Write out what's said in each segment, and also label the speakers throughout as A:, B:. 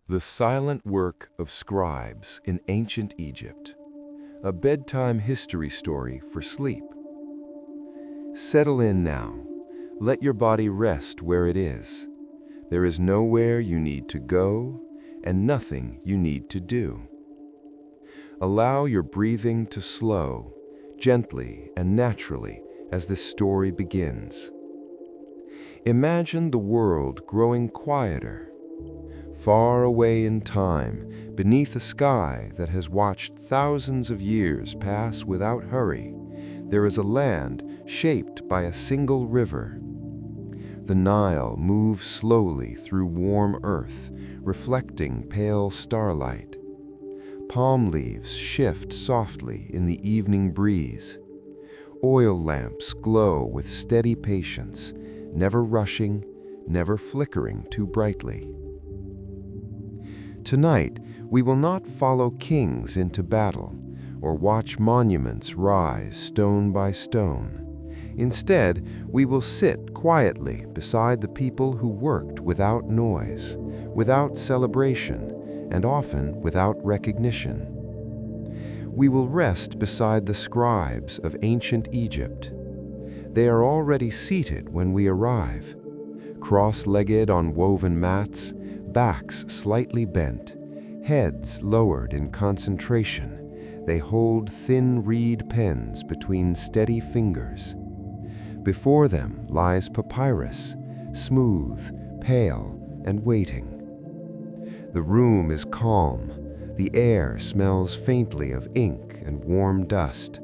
A: The silent work of scribes in ancient Egypt, a bedtime history story for sleep. Settle in now. Let your body rest where it is. There is nowhere you need to go and nothing you need to do. Allow your breathing to slow, gently and naturally as this story begins. Imagine the world growing quieter. Far away in time, beneath a sky that has watched thousands of years pass without hurry, there is a land shaped by a single river. The Nile moves slowly through warm earth, reflecting pale starlight. Palm leaves shift softly in the evening breeze. Oil lamps glow with steady patience, never rushing, never flickering too brightly. Tonight, we will not follow kings into battle or watch monuments rise stone by stone. Instead, we will sit quietly beside the people who worked without noise, without celebration, and often without recognition. We will rest beside the scribes of ancient Egypt. They are already seated when we arrive, cross-legged on woven mats, backs slightly bent, heads lowered in concentration. They hold thin reed pens between steady fingers. Before them lies papyrus, smooth, pale, and waiting. The room is calm. The air smells faintly of ink and warm dust.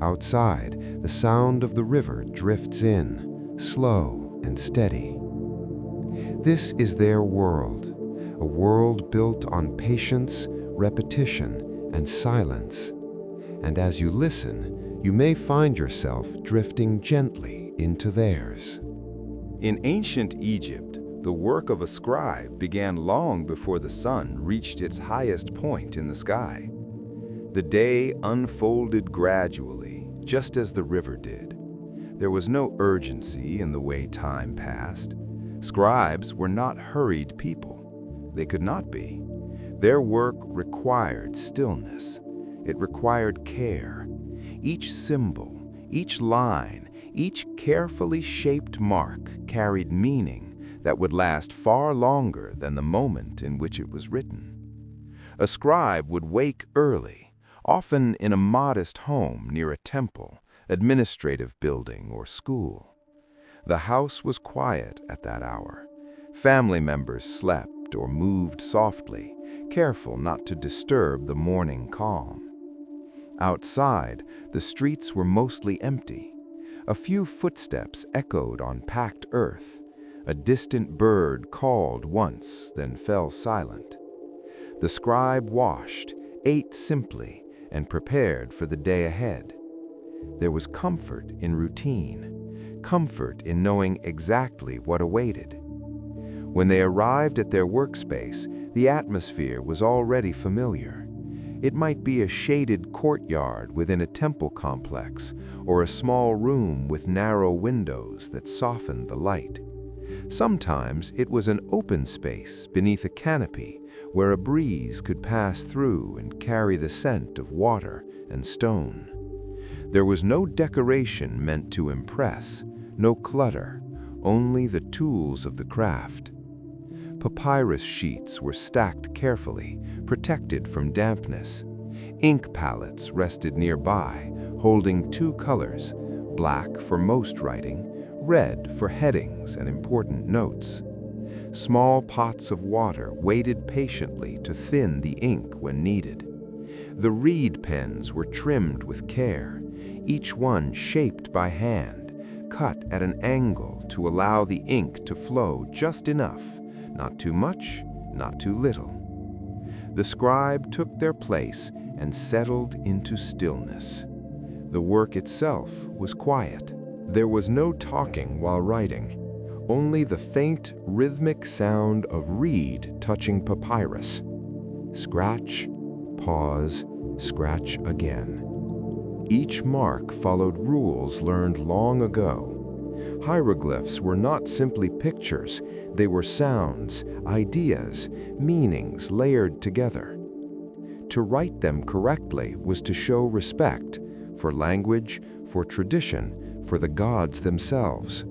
A: Outside, the sound of the river drifts in, slow and steady. This is their world, a world built on patience, repetition, and silence. And as you listen, you may find yourself drifting gently into theirs.
B: In ancient Egypt, the work of a scribe began long before the sun reached its highest point in the sky. The day unfolded gradually, just as the river did. There was no urgency in the way time passed. Scribes were not hurried people. They could not be. Their work required stillness. It required care. Each symbol, each line, each carefully shaped mark carried meaning that would last far longer than the moment in which it was written. A scribe would wake early, often in a modest home near a temple, administrative building, or school. The house was quiet at that hour. Family members slept or moved softly, careful not to disturb the morning calm. Outside, the streets were mostly empty. A few footsteps echoed on packed earth. A distant bird called once, then fell silent. The scribe washed, ate simply, and prepared for the day ahead. There was comfort in routine, comfort in knowing exactly what awaited. When they arrived at their workspace, the atmosphere was already familiar. It might be a shaded courtyard within a temple complex, or a small room with narrow windows that softened the light. Sometimes it was an open space beneath a canopy where a breeze could pass through and carry the scent of water and stone. There was no decoration meant to impress, no clutter, only the tools of the craft. Papyrus sheets were stacked carefully, protected from dampness. Ink palettes rested nearby, holding two colors, black for most writing, red for headings and important notes. Small pots of water waited patiently to thin the ink when needed. The reed pens were trimmed with care, each one shaped by hand, cut at an angle to allow the ink to flow just enough, not too much, not too little. The scribe took their place and settled into stillness. The work itself was quiet. There was no talking while writing, only the faint, rhythmic sound of reed touching papyrus. Scratch, pause, scratch again. Each mark followed rules learned long ago.
A: Hieroglyphs were not simply pictures, they were sounds, ideas, meanings layered together. To write them correctly was to show respect for language, for tradition, for the gods themselves.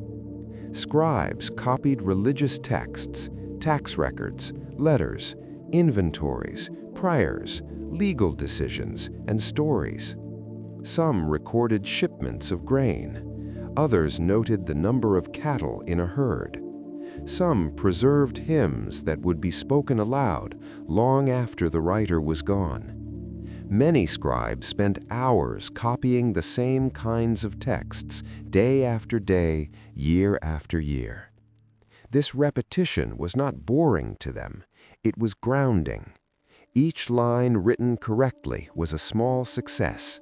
A: Scribes copied religious texts, tax records, letters, inventories, prayers, legal decisions, and stories. Some recorded shipments of grain. Others noted the number of cattle in a herd. Some preserved hymns that would be spoken aloud long after the writer was gone. Many scribes spent hours copying the same kinds of texts, day after day, year after year. This repetition was not boring to them, it was grounding. Each line written correctly was a small success.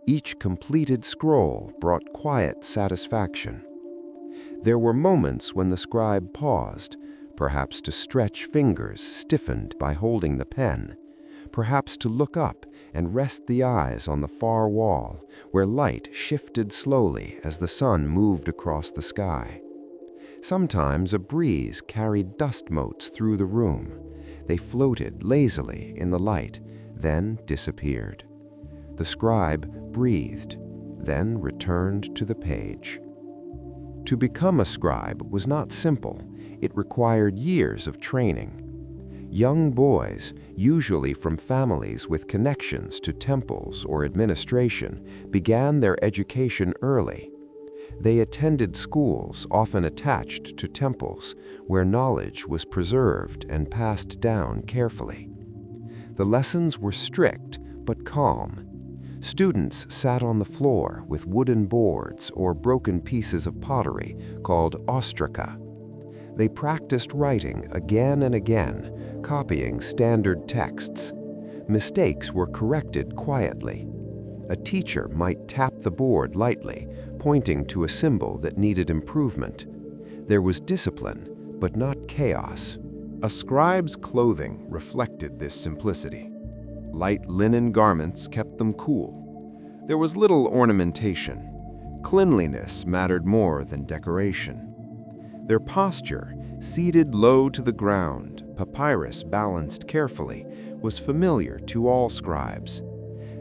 A: Each completed scroll brought quiet satisfaction. There were moments when the scribe paused, perhaps to stretch fingers stiffened by holding the pen, perhaps to look up and rest the eyes on the far wall, where light shifted slowly as the sun moved across the sky. Sometimes a breeze carried dust motes through the room. They floated lazily in the light, then disappeared. The scribe breathed, then returned to the page. To become a scribe was not simple. It required years of training. Young boys, usually from families with connections to temples or administration, began their education early. They attended schools often attached to temples, where knowledge was preserved and passed down carefully. The lessons were strict but calm. Students sat on the floor with wooden boards or broken pieces of pottery called ostraca. They practiced writing again and again, copying standard texts. Mistakes were corrected quietly. A teacher might tap the board lightly, pointing to a symbol that needed improvement. There was discipline, but not chaos.
B: A scribe's clothing reflected this simplicity. Light linen garments kept them cool. There was little ornamentation. Cleanliness mattered more than decoration. Their posture, seated low to the ground, papyrus balanced carefully, was familiar to all scribes.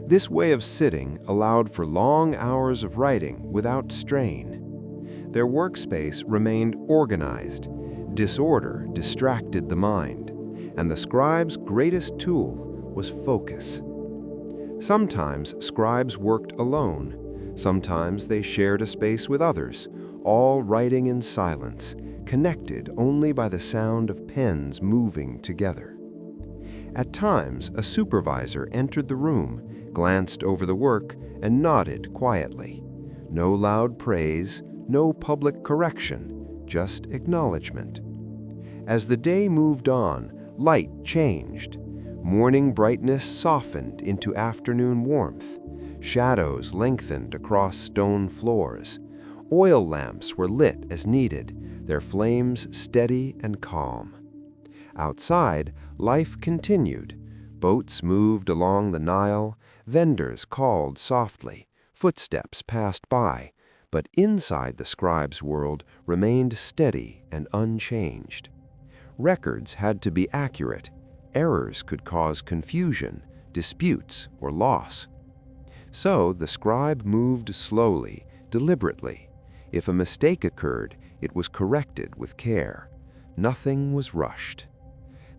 B: This way of sitting allowed for long hours of writing without strain. Their workspace remained organized. Disorder distracted the mind, and the scribe's greatest tool was focus. Sometimes scribes worked alone. Sometimes they shared a space with others, all writing in silence, connected only by the sound of pens moving together. At times, a supervisor entered the room, glanced over the work, and nodded quietly. No loud praise, no public correction, just acknowledgement. As the day moved on, light changed. Morning brightness softened into afternoon warmth. Shadows lengthened across stone floors. Oil lamps were lit as needed, their flames steady and calm. Outside, life continued. Boats moved along the Nile, vendors called softly, footsteps passed by, but inside the scribe's world remained steady and unchanged. Records had to be accurate. Errors could cause confusion, disputes, or loss. So the scribe moved slowly, deliberately. If a mistake occurred, it was corrected with care. Nothing was rushed.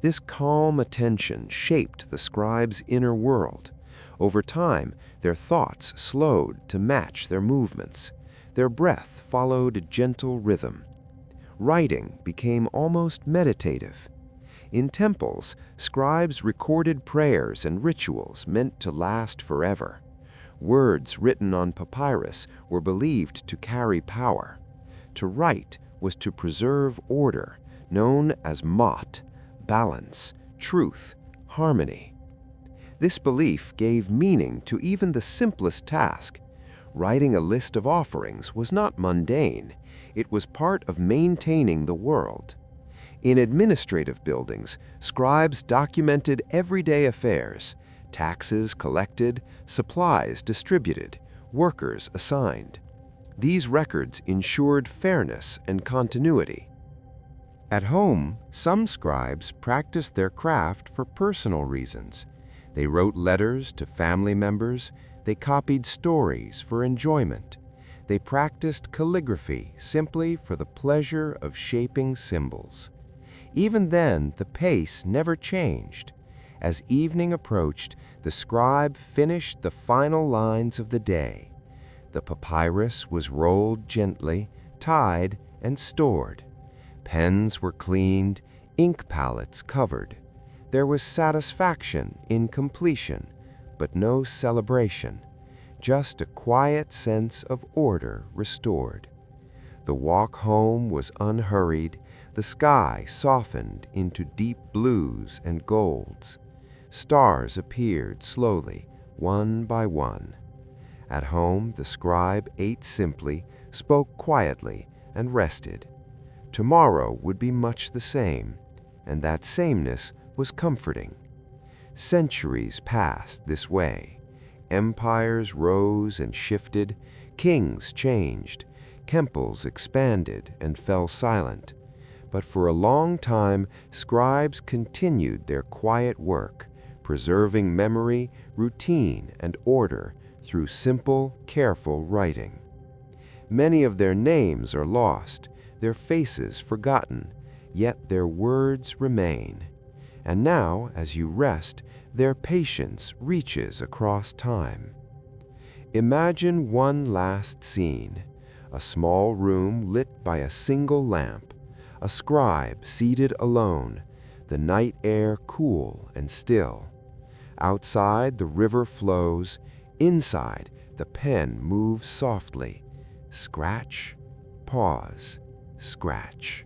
B: This calm attention shaped the scribe's inner world. Over time, their thoughts slowed to match their movements. Their breath followed a gentle rhythm. Writing became almost meditative. In temples, scribes recorded prayers and rituals meant to last forever. Words written on papyrus were believed to carry power. To write was to preserve order, known as mot, balance, truth, harmony. This belief gave meaning to even the simplest task. Writing a list of offerings was not mundane. It was part of maintaining the world. In administrative buildings, scribes documented everyday affairs, taxes collected, supplies distributed, workers assigned.
A: These records ensured fairness and continuity. At home, some scribes practiced their craft for personal reasons. They wrote letters to family members, they copied stories for enjoyment. They practiced calligraphy simply for the pleasure of shaping symbols. Even then, the pace never changed. As evening approached, the scribe finished the final lines of the day. The papyrus was rolled gently, tied, and stored. Pens were cleaned, ink palettes covered. There was satisfaction in completion, but no celebration, just a quiet sense of order restored. The walk home was unhurried, the sky softened into deep blues and golds. Stars appeared slowly, one by one. At home, the scribe ate simply, spoke quietly, and rested. Tomorrow would be much the same, and that sameness was comforting. Centuries passed this way. Empires rose and shifted, kings changed, temples expanded and fell silent. But for a long time, scribes continued their quiet work, preserving memory, routine, and order through simple, careful writing. Many of their names are lost, their faces forgotten, yet their words remain. And now, as you rest, their patience reaches across time. Imagine one last scene, a small room lit by a single lamp, a scribe seated alone, the night air cool and still. Outside, the river flows. Inside, the pen moves softly. Scratch, pause, scratch.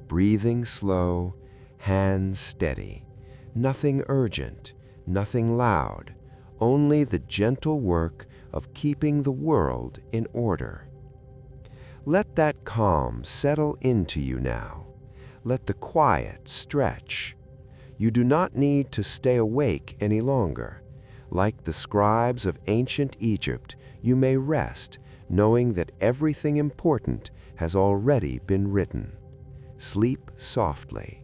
A: Breathing slow, hands steady. Nothing urgent, nothing loud, only the gentle work of keeping the world in order. Let that calm settle into you now. Let the quiet stretch. You do not need to stay awake any longer. Like the scribes of ancient Egypt, you may rest, knowing that everything important has already been written. Sleep softly.